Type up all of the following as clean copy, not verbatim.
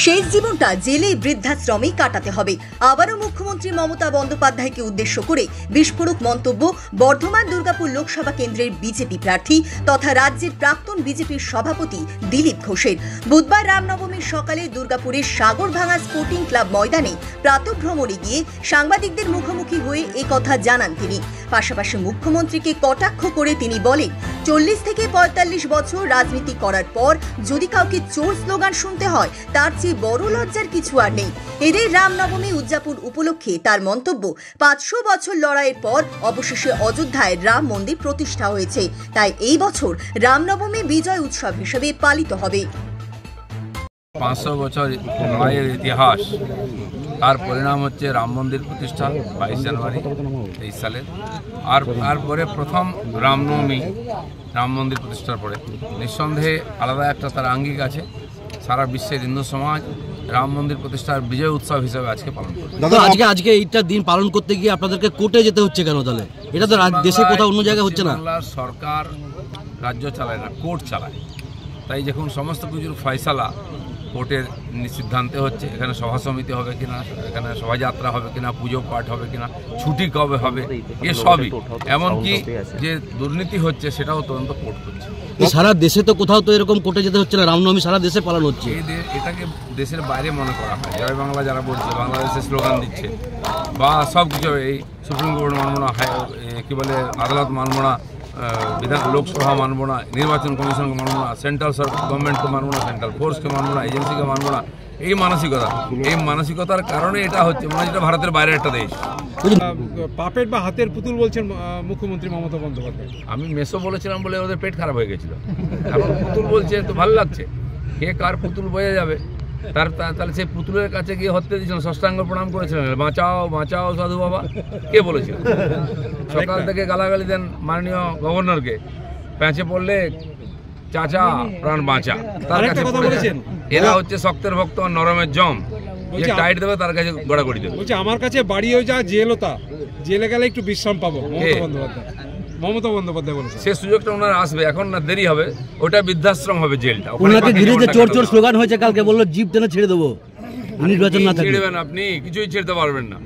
শেষ জীবনটা জেলে বৃদ্ধাশ্রমে কাটাতে হবে। আবারও মুখ্যমন্ত্রী মমতা বন্দ্যোপাধ্যায়কে উদ্দেশ্য করে বিস্ফোরক মন্তব্য বর্ধমান দুর্গাপুর লোকসভা কেন্দ্রের বিজেপি প্রার্থী তথা রাজ্যের প্রাক্তন বিজেপির সভাপতি দিলীপ ঘোষের। বুধবার রামনবমীর সকালে দুর্গাপুরের সাগরভাঙা স্পোর্টিং ক্লাব ময়দানে প্রাতঃভ্রমণে গিয়ে সাংবাদিকদের মুখোমুখি হয়ে একথা জানান তিনি। পাশাপাশি মুখ্যমন্ত্রীকে কটাক্ষ করে তিনি বলেন, 40 থেকে 45 বছর রাজনীতি করার পর যদি কাউকে চোর স্লোগান শুনতে হয় তার চেয়ে বড় লজ্জার কিছু আর নেই। এদের রামনবমী উদযাপন উপলক্ষে তার মন্তব্য, 500 বছর লড়াইয়ের পর অবশেষে অযোধ্যায় রাম মন্দির প্রতিষ্ঠা হয়েছে, তাই এই বছর রামনবমী বিজয় উৎসব হিসেবে পালিত হবে। 500 বছর লড়াইয়ের ইতিহাস, তার পরিণাম হচ্ছে রাম মন্দির প্রতিষ্ঠা 22 জানুয়ারি 23 সালে। আর তারপরে প্রথম রামনবমী, রাম মন্দির প্রতিষ্ঠার পরে নিঃসন্দেহে আলাদা একটা তার আঙ্গিক আছে। সারা বিশ্বের হিন্দু সমাজ রাম মন্দির প্রতিষ্ঠার বিজয় উৎসব হিসেবে আজকে পালন করে। দাদা, আজকে এইটা দিন পালন করতে গিয়ে আপনাদেরকে কোর্টে যেতে হচ্ছে কেন? তাহলে এটা তো দেশে কোথাও অন্য জায়গায় হচ্ছে না। বাংলার সরকার রাজ্য চালায় না, কোর্ট চালায়। তাই যখন সমস্ত কিছুর ফয়সালা কোর্টের সিদ্ধান্তে হচ্ছে, এখানে সভা সমিতি হবে কিনা, এখানে শোভাযাত্রা হবে কিনা, পুজো পাঠ হবে কিনা, ছুটি কবে হবে, এসবই, এমনকি যে দুর্নীতি হচ্ছে সেটাও তদন্ত কোর্ট করছে। সারা দেশে তো কোথাও তো এরকম কোর্টে যেতে হচ্ছে না, রামনবমী সারা দেশে পালন হচ্ছে। এটাকে দেশের বাইরে মনে করা হয়। জয় বাংলা যারা বলছে, বাংলাদেশের স্লোগান দিচ্ছে বা সব কিছু, এই সুপ্রিম কোর্ট মানব না, কি বলে আদালত মানব না, লোকসভা মানব না, নির্বাচন কমিশনকে মানব না, সেন্ট্রাল গভর্নমেন্টকে মানব না, সেন্ট্রাল ফোর্সকে মানব না, এজেন্সিকে মানব না, এই মানসিকতার কারণে এটা হচ্ছে। মনে হয় এটা ভারতের বাইরের একটা দেশ। পাপের বা হাতের পুতুল বলছেন মুখ্যমন্ত্রী মমতা বন্দ্যোপাধ্যায়। আমি মেসো বলেছিলাম বলে ওদের পেট খারাপ হয়ে গেছিল, এখন পুতুল বলছে তো ভালো লাগছে। কে কার পুতুল বোঝা যাবে। তাহলে সেই পুতুলের কাছে গিয়ে হত্যা দিয়েছিলেন, ষষ্ঠাঙ্গ প্রণাম করেছিলেন, বাঁচাও বাঁচাও সাধু বাবা, কে বলেছিল? সকাল থেকে গালাগালি দেন মাননীয় গভর্নরকে, প্যাঁচে পড়লে চাচা প্রাণ বাঁচা, তার কাছে বলেছেন। এরা হচ্ছে শক্তের ভক্ত, নরমের জম, যে টাইট দেবে তার কাছে গড়াগড়ি দেবে। বলছে আমার কাছে বাড়ি হয়ে যা জেলতা, জেলে গেলে একটু বিশ্রাম পাবো। মমতা বন্দ্যোপাধ্যায় বলেছে সে সুযোগটা ওনার আসবে, এখন না দেরি হবে। ওটা বৃদ্ধাশ্রম হবে জেলটা। ওনাকে ঘিরে যে চোর চোর স্লোগান হয়েছে, কালকে বললো জিপ টেনে ছেড়ে দেবো। নির্বাচন না থাকলে ছিড়বেন, আপনি কিছুই ছিড়তে পারবেন না।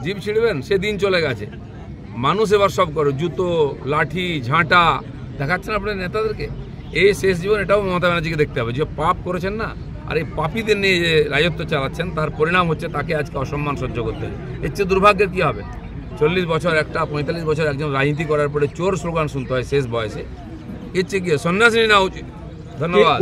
জিপ ছিড়বেন, সে দিন চলে গেছে। মানুষ এবার সব করে, জুতো, লাঠি, ঝাঁটা দেখাচ্ছেন আপনার নেতাদেরকে। এই শেষ জীবন এটাও মমতা ব্যানার্জিকে দেখতে হবে, যে পাপ করেছেন না, আর এই পাপীদের নিয়ে যে রাজত্ব চালাচ্ছেন, তার পরিণাম হচ্ছে তাকে আজকে অসম্মান সহ্য করতে হবে। এর চেয়ে দুর্ভাগ্যের কী হবে? 40 বছর একটা, 45 বছর একজন রাজনীতি করার পরে চোর স্লোগান শুনতে হয় শেষ বয়সে। এর চেয়ে গিয়ে সন্ন্যাসী নেওয়া উচিত। ধন্যবাদ।